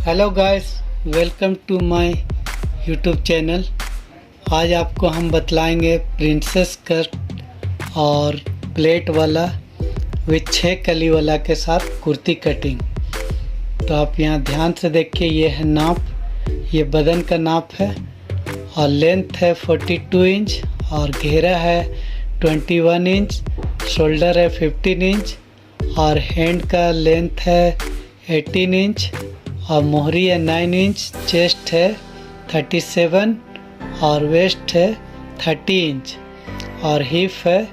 Hello guys, welcome to my YouTube channel. आज आपको हम बतलाएंगे प्रिंसेस कट और प्लेट वाला विथ 6 कली वाला के साथ कुर्ती कटिंग। तो आप यहाँ ध्यान से देखिए, ये है नाप, ये बदन का नाप है और लेंथ है 42 इंच और घेरा है 21 इंच, शोल्डर है 15 इंच और हैंड का लेंथ है 18 इंच और मोहरी है 9 इंच, चेस्ट है 37 और वेस्ट है 30 इंच और हिप है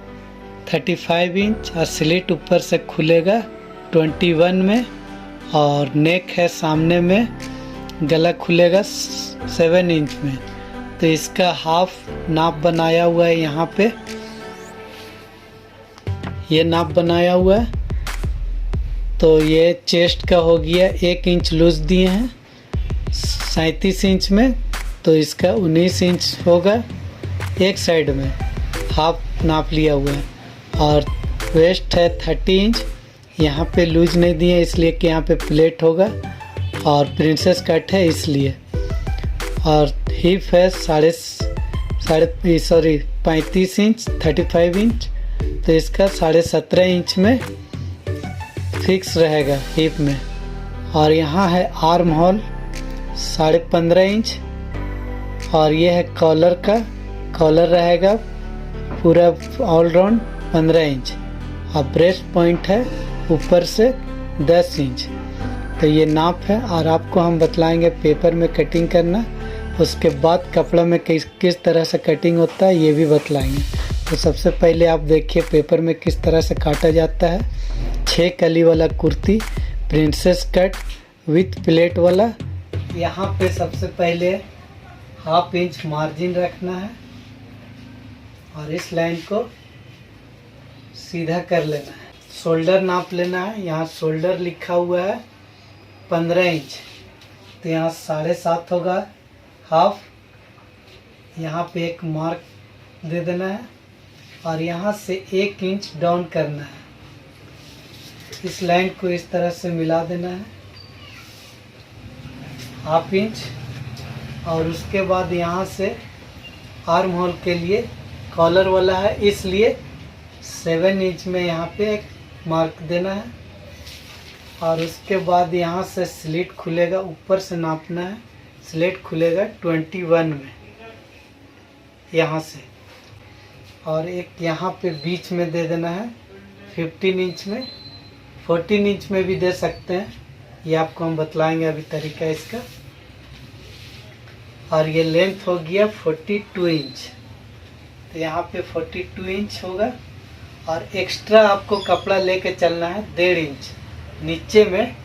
35 इंच और स्लिट ऊपर से खुलेगा 21 में और नेक है सामने में, गला खुलेगा 7 इंच में। तो इसका हाफ नाप बनाया हुआ है, यहाँ पे ये नाप बनाया हुआ है। तो ये चेस्ट का हो गया 1 इंच लूज दिए हैं 37 इंच में, तो इसका 19 इंच होगा एक साइड में, हाफ नाप लिया हुआ है। और वेस्ट है 30 इंच, यहाँ पे लूज नहीं दिए इसलिए कि यहाँ पे प्लेट होगा और प्रिंसेस कट है इसलिए। और हिप है 35 इंच 35 इंच, तो इसका 17.5 इंच में फिक्स रहेगा हिप में। और यहाँ है आर्म होल 15.5 इंच और ये है कॉलर का, कॉलर रहेगा पूरा ऑल राउंड 15 इंच और ब्रेस्ट पॉइंट है ऊपर से 10 इंच। तो ये नाप है और आपको हम बतलाएंगे पेपर में कटिंग करना, उसके बाद कपड़ा में किस तरह से कटिंग होता है ये भी बतलाएंगे। तो सबसे पहले आप देखिए पेपर में किस तरह से काटा जाता है। 6 कली वाला kurti princess cut with plate वाला। यहाँ पे सबसे पहले ½ इंच मार्जिन रखना है और इस लाइन को सीधा कर लेना है। शोल्डर नाप लेना है, यहाँ शोल्डर लिखा हुआ है 15 इंच, तो यहाँ 7.5 होगा हाफ। यहाँ पे एक मार्क दे देना है और यहाँ से 1 इंच डाउन करना है। इस लाइन को इस तरह से मिला देना है ½ इंच। और उसके बाद यहाँ से आर्म होल के लिए कॉलर वाला है इसलिए 7 इंच में यहाँ पे एक मार्क देना है। और उसके बाद यहाँ से स्लिट खुलेगा, ऊपर से नापना है, स्लिट खुलेगा 21 में यहाँ से। और एक यहाँ पे बीच में दे देना है 15 इंच में, 14 इंच में भी दे सकते हैं, ये आपको हम बतलाएंगे अभी तरीका इसका। और ये लेंथ हो गया 42 इंच, तो यहाँ पे 42 इंच होगा। और एक्स्ट्रा आपको कपड़ा लेके चलना है 1.5 इंच, नीचे में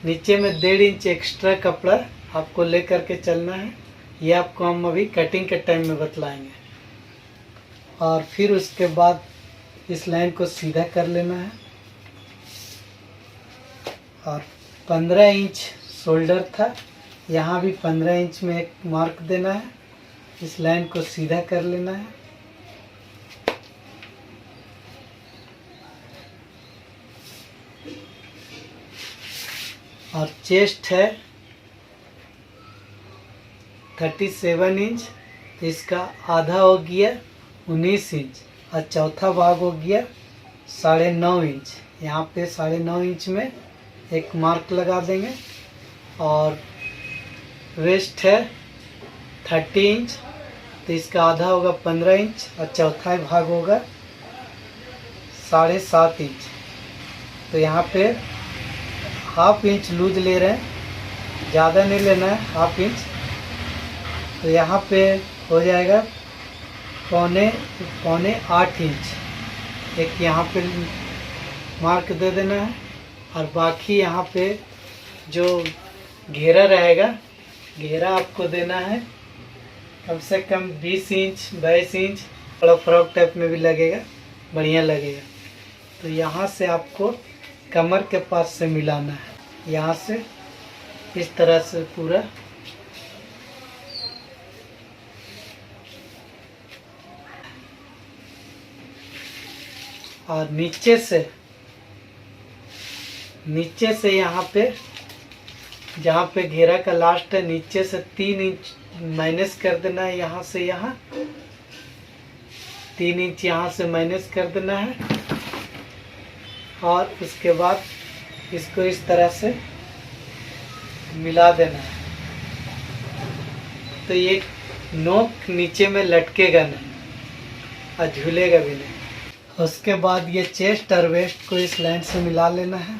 1.5 इंच एक्स्ट्रा कपड़ा आपको ले करके चलना है, ये आपको हम अभी कटिंग के टाइम में बतलाएंगे। और फिर उसके बाद इस लाइन को सीधा कर लेना है और 15 इंच शोल्डर था, यहाँ भी 15 इंच में एक मार्क देना है, इस लाइन को सीधा कर लेना है। और चेस्ट है 37 इंच, तो इसका आधा हो गया 19 इंच और चौथा भाग हो गया 9.5 इंच। यहाँ पे 9.5 इंच में एक मार्क लगा देंगे। और वेस्ट है 30 इंच, तो इसका आधा होगा 15 इंच और चौथा भाग होगा 7.5 इंच। तो यहाँ पे ½ इंच लूज ले रहे हैं, ज़्यादा नहीं लेना है, ½ इंच। तो यहाँ पे हो जाएगा पौने 8 इंच, एक यहाँ पे मार्क दे देना है। और बाकी यहाँ पे जो घेरा रहेगा, घेरा आपको देना है कम से कम 20 इंच 22 इंच, थोड़ा फ्रॉक टाइप में भी लगेगा, बढ़िया लगेगा। तो यहाँ से आपको कमर के पास से मिलाना है, यहाँ से इस तरह से पूरा। और नीचे से यहाँ पे जहाँ पे घेरा का लास्ट है नीचे से 3 इंच माइनस कर देना है, यहाँ से यहाँ 3 इंच यहाँ से माइनस कर देना है और उसके बाद इसको इस तरह से मिला देना है। तो ये नोक नीचे में लटकेगा नहीं और झूलेगा भी नहीं। उसके बाद ये चेस्ट और वेस्ट को इस लाइन से मिला लेना है।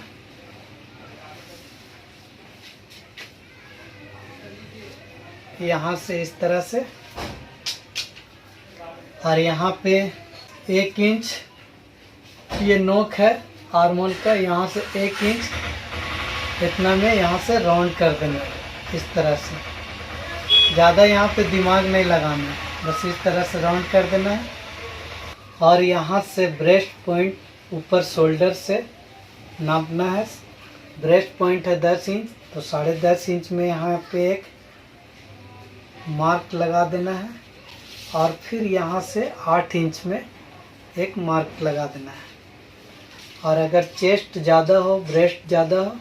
यहाँ से इस तरह से और यहाँ पे 1 इंच ये नोक है आर्मोल का, यहाँ से 1 इंच इतना में यहाँ से राउंड कर देना है इस तरह से। ज़्यादा यहाँ पे दिमाग नहीं लगाना है, बस इस तरह से राउंड कर देना है। और यहाँ से ब्रेस्ट पॉइंट ऊपर शोल्डर से नापना है। ब्रेस्ट पॉइंट है 10 इंच, तो 10.5 इंच में यहाँ पे एक मार्क लगा देना है और फिर यहाँ से 8 इंच में एक मार्क लगा देना है। और अगर चेस्ट ज़्यादा हो, ब्रेस्ट ज़्यादा हो,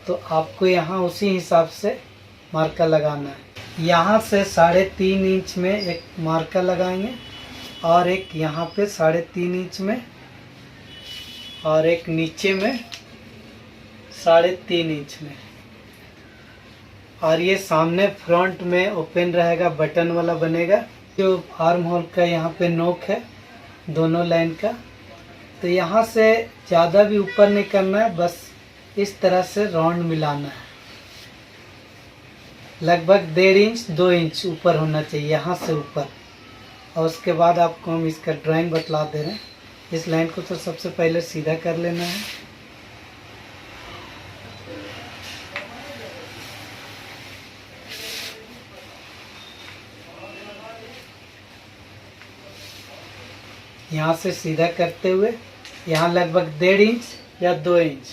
तो आपको यहाँ उसी हिसाब से मार्का लगाना है। यहाँ से 3.5 इंच में एक मार्का लगाएंगे और एक यहाँ पे 3.5 इंच में और एक नीचे में 3.5 इंच में। और ये सामने फ्रंट में ओपन रहेगा, बटन वाला बनेगा। जो आर्म होल का यहाँ पे नोक है दोनों लाइन का, तो यहाँ से ज़्यादा भी ऊपर नहीं करना है, बस इस तरह से राउंड मिलाना है। लगभग 1.5 इंच 2 इंच ऊपर होना चाहिए यहाँ से ऊपर। और उसके बाद आपको हम इसका ड्राइंग बतला दे रहे हैं। इस लाइन को तो सबसे पहले सीधा कर लेना है। यहाँ से सीधा करते हुए यहाँ लगभग 1.5 इंच या 2 इंच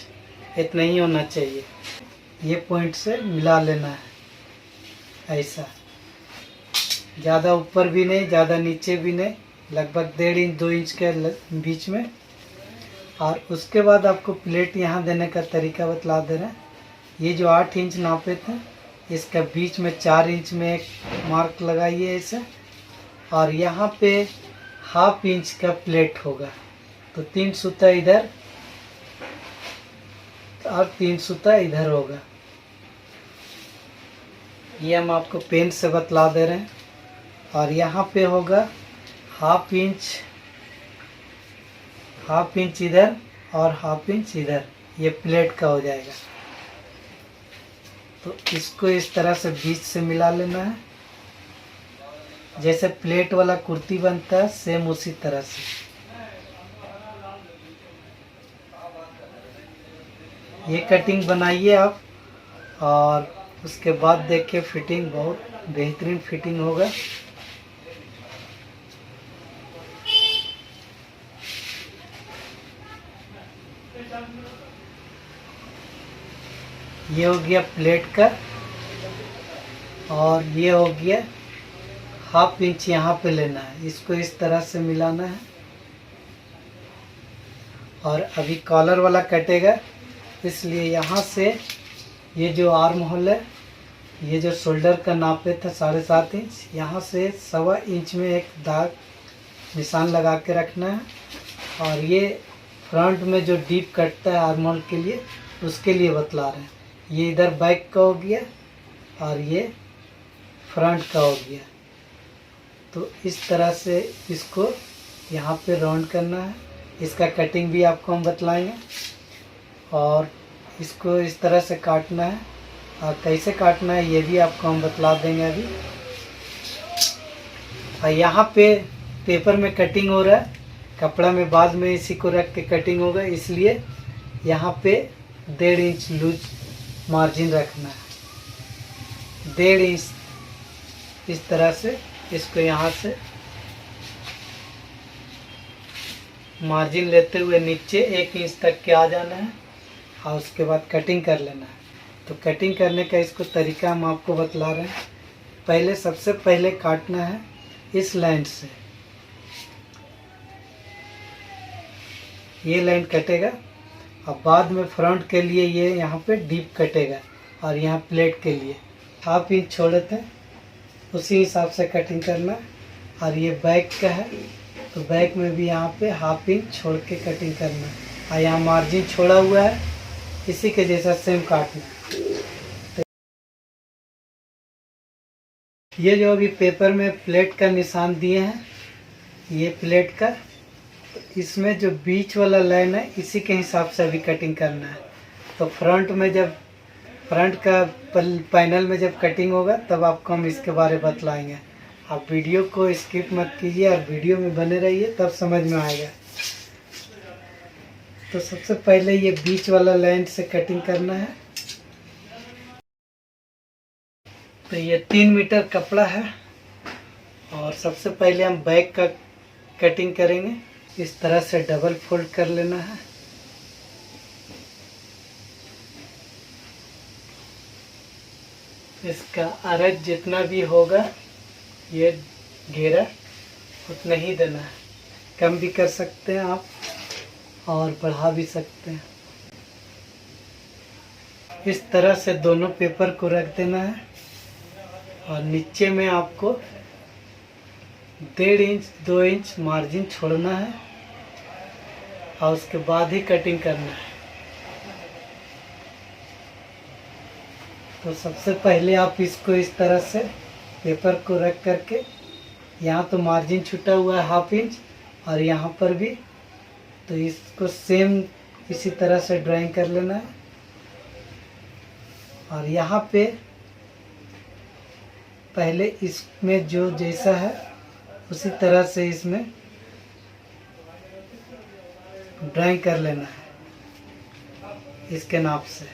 इतना ही होना चाहिए, ये पॉइंट से मिला लेना है। ऐसा ज़्यादा ऊपर भी नहीं, ज़्यादा नीचे भी नहीं, लगभग 1.5 इंच 2 इंच के बीच में। और उसके बाद आपको प्लेट यहाँ देने का तरीका बतला दे रहे हैं। ये जो 8 इंच नापे थे, इसका बीच में 4 इंच में एक मार्क लगाइए ऐसे। और यहाँ पे 1/2 इंच का प्लेट होगा, तो 3 सूता इधर और 3 सूता इधर होगा। ये हम आपको पेन से बतला दे रहे हैं। और यहाँ पे होगा 1/2 इंच इधर और 1/2 इंच इधर, ये प्लेट का हो जाएगा। तो इसको इस तरह से बीच से मिला लेना है, जैसे प्लेट वाला कुर्ती बनता है सेम उसी तरह से। ये कटिंग बनाइए आप और उसके बाद देखिए फिटिंग बहुत बेहतरीन फिटिंग होगा। ये हो गया प्लेट का और ये हो गया 1/2 इंच यहाँ पे लेना है, इसको इस तरह से मिलाना है। और अभी कॉलर वाला कटेगा, इसलिए यहाँ से ये जो आर्म होल है, ये जो शोल्डर का नापे था 7.5 इंच, यहाँ से 1.25 इंच में एक दाग निशान लगा के रखना है। और ये फ्रंट में जो डीप कटता है आर्म होल के लिए, उसके लिए बतला रहे हैं। ये इधर बैक का हो गया और ये फ्रंट का हो गया। तो इस तरह से इसको यहाँ पे राउंड करना है। इसका कटिंग भी आपको हम बतलाएंगे और इसको इस तरह से काटना है और कैसे काटना है ये भी आपको हम बतला देंगे अभी। और यहाँ पे पेपर में कटिंग हो रहा है, कपड़ा में बाद में इसी को रख के कटिंग होगा, इसलिए यहाँ पे 1.5 इंच लूज मार्जिन रखना है। 1.5 इंच इस तरह से इसको यहाँ से मार्जिन लेते हुए नीचे 1 इंच तक के आ जाना है और उसके बाद कटिंग कर लेना है। तो कटिंग करने का इसको तरीका हम आपको बतला रहे हैं। पहले सबसे पहले काटना है इस लाइन से, ये लाइन कटेगा और बाद में फ्रंट के लिए ये यहाँ पे डीप कटेगा और यहाँ प्लेट के लिए 1/2 इंच छोड़े थे, उसी हिसाब से कटिंग करना है। और ये बैक का है तो बैक में भी यहाँ पे 1/2 इंच छोड़ के कटिंग करना है। और यहाँ मार्जिन छोड़ा हुआ है, इसी के जैसा सेम काटना है। तो ये जो अभी पेपर में प्लेट का निशान दिए हैं, ये प्लेट का, इसमें जो बीच वाला लाइन है इसी के हिसाब से अभी कटिंग करना है। तो फ्रंट में जब फ्रंट का पैनल में जब कटिंग होगा तब आपको हम इसके बारे में बतलाएंगे। आप वीडियो को स्किप मत कीजिए और वीडियो में बने रहिए, तब समझ में आएगा। तो सबसे पहले ये बीच वाला लाइन से कटिंग करना है। तो ये 3 मीटर कपड़ा है और सबसे पहले हम बैक का कटिंग करेंगे। इस तरह से डबल फोल्ड कर लेना है। इसका आरज जितना भी होगा ये घेरा उतना ही देना है। कम भी कर सकते हैं आप और बढ़ा भी सकते हैं। इस तरह से दोनों पेपर को रख देना है और नीचे में आपको 1.5 इंच 2 इंच मार्जिन छोड़ना है और उसके बाद ही कटिंग करना है। तो सबसे पहले आप इसको इस तरह से पेपर को रख करके, यहाँ तो मार्जिन छूटा हुआ है 1/2 इंच और यहाँ पर भी, तो इसको सेम इसी तरह से ड्राइंग कर लेना है। और यहाँ पे पहले इसमें जो जैसा है उसी तरह से इसमें ड्राइंग कर लेना है इसके नाप से।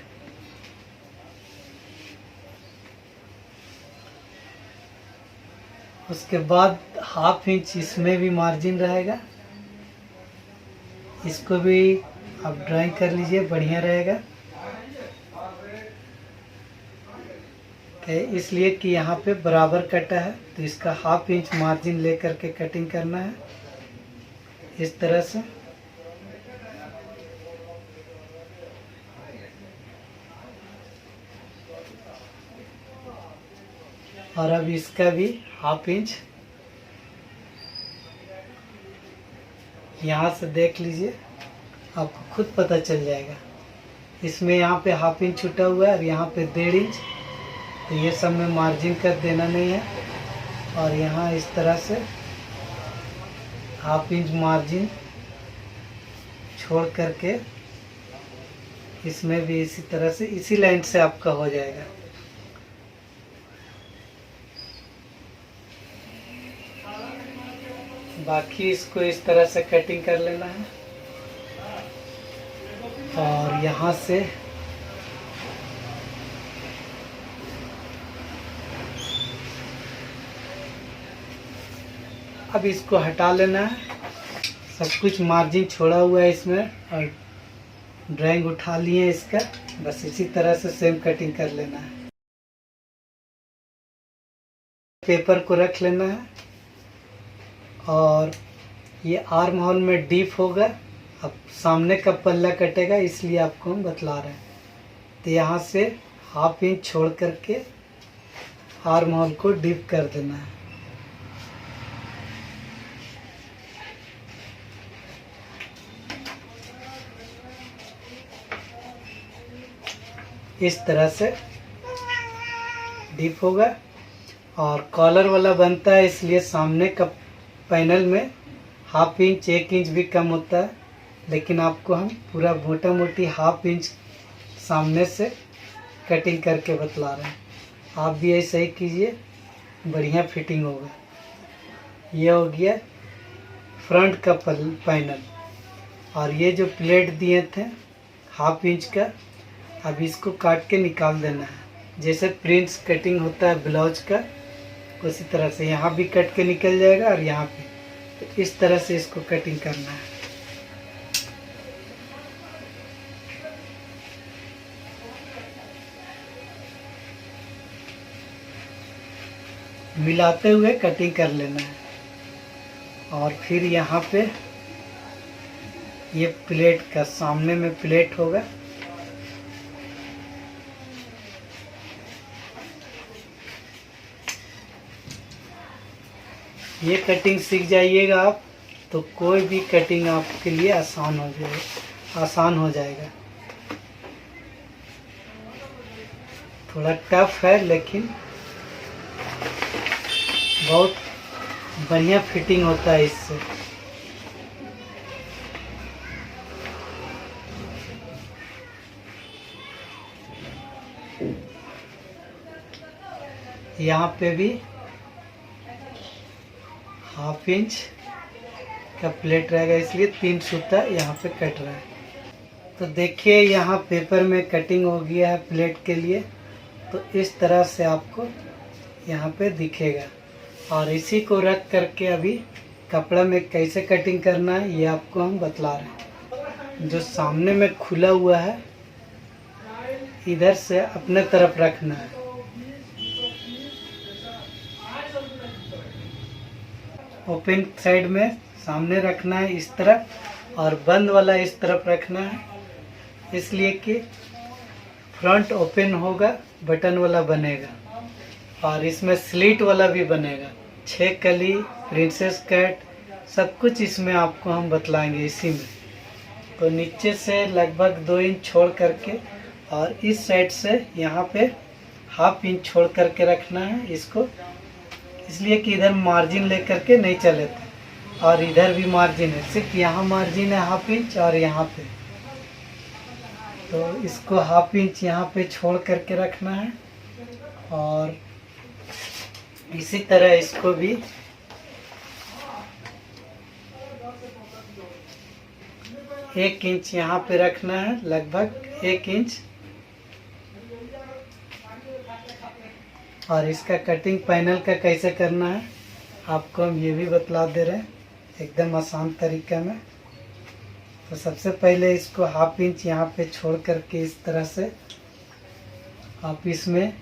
उसके बाद 1/2 इंच इसमें भी मार्जिन रहेगा, इसको भी आप ड्राइंग कर लीजिए, बढ़िया रहेगा। इसलिए कि यहाँ पे बराबर कटा है तो इसका 1/2 इंच मार्जिन लेकर के कटिंग करना है इस तरह से। और अब इसका भी 1/2 इंच यहाँ से देख लीजिए, आपको खुद पता चल जाएगा। इसमें यहाँ पे 1/2 इंच छूटा हुआ है और यहाँ पे 1.5 इंच, तो ये सब में मार्जिन कर देना नहीं है। और यहाँ इस तरह से 1/2 इंच मार्जिन छोड़ करके इसमें भी इसी तरह से, इसी लाइन से आपका हो जाएगा। बाकी इसको इस तरह से कटिंग कर लेना है। और यहाँ से अब इसको हटा लेना है। सब कुछ मार्जिन छोड़ा हुआ है इसमें और ड्राइंग उठा लिए इसका, बस इसी तरह से सेम कटिंग कर लेना है। पेपर को रख लेना है और ये आर्म होल में डीप होगा। अब सामने का पल्ला कटेगा इसलिए आपको हम बतला रहे हैं। तो यहाँ से 1/2 इंच छोड़ करके आर्म होल को डीप कर देना है। इस तरह से डीप होगा और कॉलर वाला बनता है, इसलिए सामने का पैनल में 1/2 इंच 1 इंच भी कम होता है, लेकिन आपको हम पूरा मोटा मोटी 1/2 इंच सामने से कटिंग करके बतला रहे हैं। आप भी ऐसा ही कीजिए, बढ़िया फिटिंग होगा। ये हो गया फ्रंट का पैनल। और ये जो प्लेट दिए थे 1/2 इंच का, अब इसको काट के निकाल देना है। जैसे प्रिंट्स कटिंग होता है ब्लाउज का, उसी तरह से यहाँ भी कट के निकल जाएगा और यहाँ भी। तो इस तरह से इसको कटिंग करना है। मिलाते हुए कटिंग कर लेना है। और फिर यहाँ पे ये प्लेट का सामने में प्लेट होगा, ये कटिंग सीख जाइएगा आप तो कोई भी कटिंग आपके लिए आसान हो जाएगा। थोड़ा टफ है लेकिन बहुत बढ़िया फिटिंग होता है इससे। यहाँ पे भी 1/2 इंच का प्लेट रहेगा, इसलिए 3 सूता यहाँ पे कट रहा है। तो देखिए यहाँ पेपर में कटिंग हो गया है प्लेट के लिए। तो इस तरह से आपको यहाँ पे दिखेगा, और इसी को रख करके अभी कपड़ा में कैसे कटिंग करना है ये आपको हम बतला रहे हैं। जो सामने में खुला हुआ है इधर से अपने तरफ रखना है, ओपन साइड में सामने रखना है इस तरफ, और बंद वाला इस तरफ रखना है, इसलिए कि फ्रंट ओपन होगा, बटन वाला बनेगा, और इसमें स्लिट वाला भी बनेगा। 6 कली, प्रिंसेस कट, सब कुछ इसमें आपको हम बतलाएंगे इसी में। तो नीचे से लगभग 2 इंच छोड़ करके, और इस साइड से यहाँ पे 1/2 इंच छोड़ करके रखना है इसको, इसलिए कि इधर मार्जिन लेकर के नहीं चले थे, और इधर भी मार्जिन है, सिर्फ यहाँ मार्जिन है 1/2 इंच और यहाँ पे। तो इसको 1/2 इंच यहाँ पे छोड़ करके रखना है, और इसी तरह इसको भी 1 इंच यहाँ पे रखना है, लगभग 1 इंच। और इसका कटिंग पैनल का कैसे करना है आपको हम ये भी बतला दे रहे हैं एकदम आसान तरीका में। तो सबसे पहले इसको 1/2 इंच यहाँ पे छोड़ करके इस तरह से आप इसमें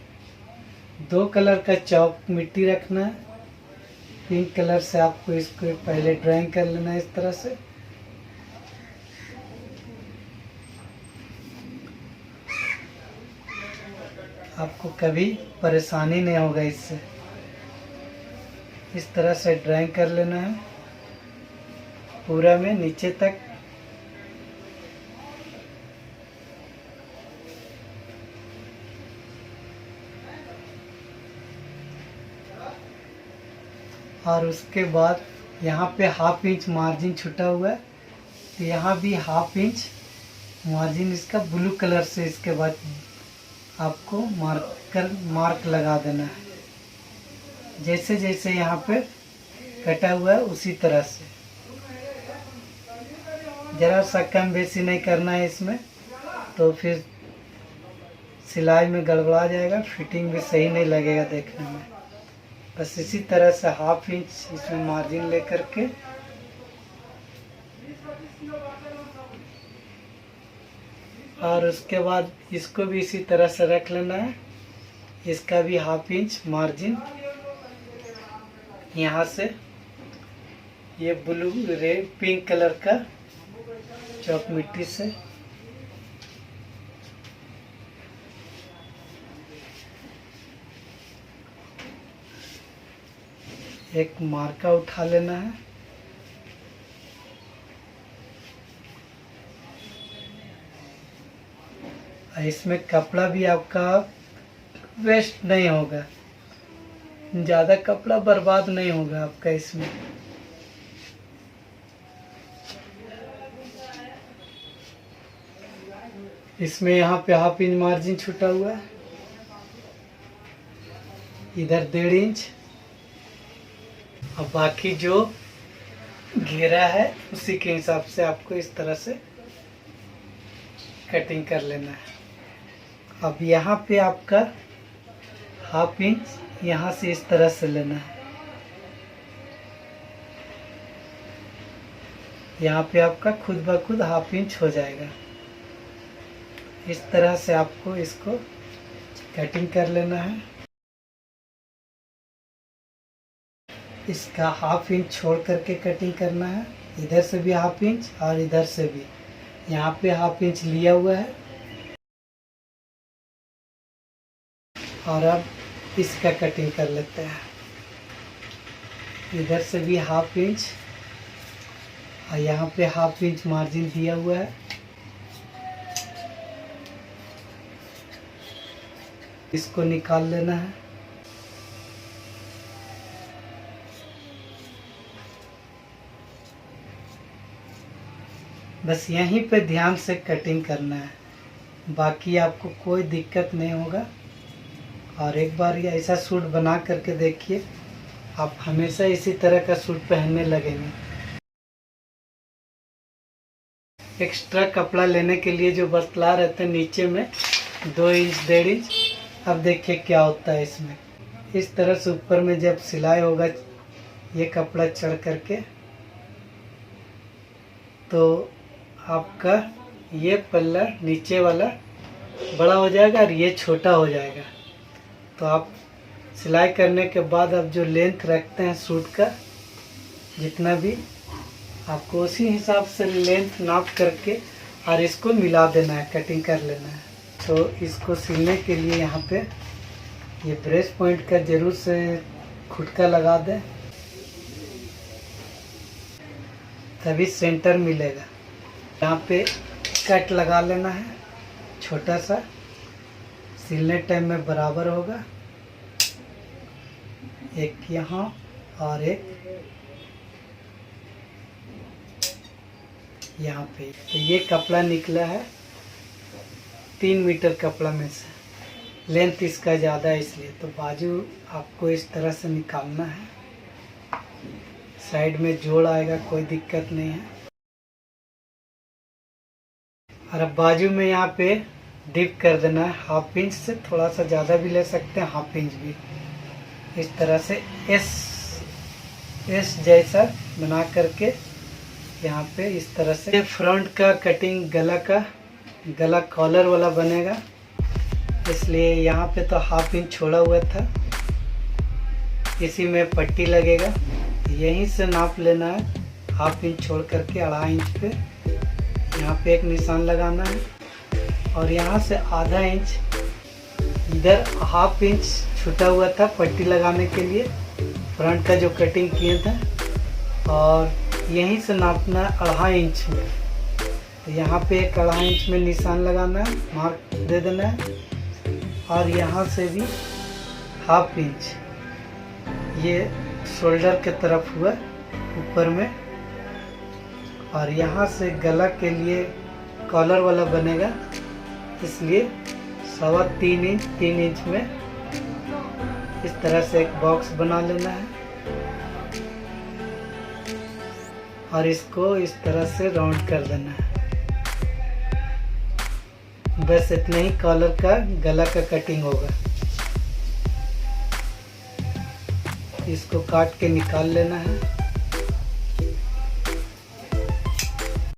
2 कलर का चौक मिट्टी रखना है। पिंक कलर से आपको इसको पहले ड्राइंग कर लेना है इस तरह से। आपको कभी परेशानी नहीं होगा इससे। इस तरह से ड्राइंग कर लेना है पूरा में नीचे तक। और उसके बाद यहाँ पे 1/2 इंच मार्जिन छुटा हुआ है, तो यहाँ भी 1/2 इंच मार्जिन इसका ब्लू कलर से इसके बाद आपको मार्क लगा देना है। जैसे जैसे यहाँ पे कटा हुआ है उसी तरह से, जरा सा कम बेसी नहीं करना है इसमें, तो फिर सिलाई में गड़बड़ा जाएगा, फिटिंग भी सही नहीं लगेगा देखने में। बस इसी तरह से 1/2 इंच इसमें मार्जिन लेकर के और उसके बाद इसको भी इसी तरह से रख लेना है। इसका भी 1/2 इंच मार्जिन यहाँ से ये ब्लू रेड पिंक कलर का चौक मिट्टी से एक मार्का उठा लेना है। इसमें कपड़ा भी आपका वेस्ट नहीं होगा, ज़्यादा कपड़ा बर्बाद नहीं होगा आपका इसमें। इसमें यहाँ पे 1/2 इंच मार्जिन छूटा हुआ है, इधर 1.5 इंच, और बाकी जो घेरा है उसी के हिसाब से आपको इस तरह से कटिंग कर लेना है। अब यहाँ पे आपका 1/2 इंच यहाँ से इस तरह से लेना है। यहाँ पे आपका खुद ब खुद 1/2 इंच हो जाएगा। इस तरह से आपको इसको कटिंग कर लेना है। इसका 1/2 इंच छोड़ करके कटिंग करना है, इधर से भी 1/2 इंच और इधर से भी। यहाँ पे 1/2 इंच लिया हुआ है, और अब इसका कटिंग कर लेते हैं। इधर से भी 1/2 इंच और यहाँ पे 1/2 इंच मार्जिन दिया हुआ है। इसको निकाल लेना है। बस यहीं पे ध्यान से कटिंग करना है, बाकी आपको कोई दिक्कत नहीं होगा। और एक बार ये ऐसा सूट बना करके देखिए, आप हमेशा इसी तरह का सूट पहनने लगेंगे। एक्स्ट्रा कपड़ा लेने के लिए जो बतला रहते हैं नीचे में 2 इंच 1.5 इंच, अब देखिए क्या होता है इसमें। इस तरह से ऊपर में जब सिलाई होगा ये कपड़ा चढ़ करके, तो आपका ये पल्ला नीचे वाला बड़ा हो जाएगा और ये छोटा हो जाएगा। तो आप सिलाई करने के बाद अब जो लेंथ रखते हैं सूट का, जितना भी आपको उसी हिसाब से लेंथ नाप करके और इसको मिला देना है, कटिंग कर लेना है। तो इसको सिलने के लिए यहाँ पे ये ब्रेस पॉइंट का जरूर से खुटका लगा दें, तभी सेंटर मिलेगा। यहाँ पे कट लगा लेना है छोटा सा, सिलने टाइम में बराबर होगा। एक यहाँ और एक यहाँ पे। तो ये कपड़ा निकला है 3 मीटर कपड़ा में से, लेंथ इसका ज़्यादा है इसलिए। तो बाजू आपको इस तरह से निकालना है, साइड में जोड़ आएगा, कोई दिक्कत नहीं है। और अब बाजू में यहाँ पे डिप कर देना है 1/2 इंच से, थोड़ा सा ज़्यादा भी ले सकते हैं, 1/2 इंच भी। इस तरह से एस जैसा बना करके यहाँ पे इस तरह से फ्रंट का कटिंग गला कॉलर वाला बनेगा, इसलिए यहाँ पे तो 1/2 इंच छोड़ा हुआ था, इसी में पट्टी लगेगा। यहीं से नाप लेना है, 1/2 इंच छोड़ करके 2.5 इंच पे यहाँ पे एक निशान लगाना है। और यहाँ से ½ इंच इधर 1/2 इंच छूटा हुआ था पट्टी लगाने के लिए, फ्रंट का जो कटिंग किए थे, और यहीं से नापना है 2.5 इंच में। तो यहाँ पे एक 2.5 इंच में निशान लगाना है, मार्क दे देना है। और यहाँ से भी 1/2 इंच ये शोल्डर के तरफ हुआ ऊपर में। और यहाँ से गला के लिए कॉलर वाला बनेगा, इसलिए 3.25 इंच 3 इंच में इस तरह से एक बॉक्स बना लेना है। और इसको इस तरह से राउंड कर देना है। बस इतना ही कॉलर का गला का कटिंग होगा। इसको काट के निकाल लेना है।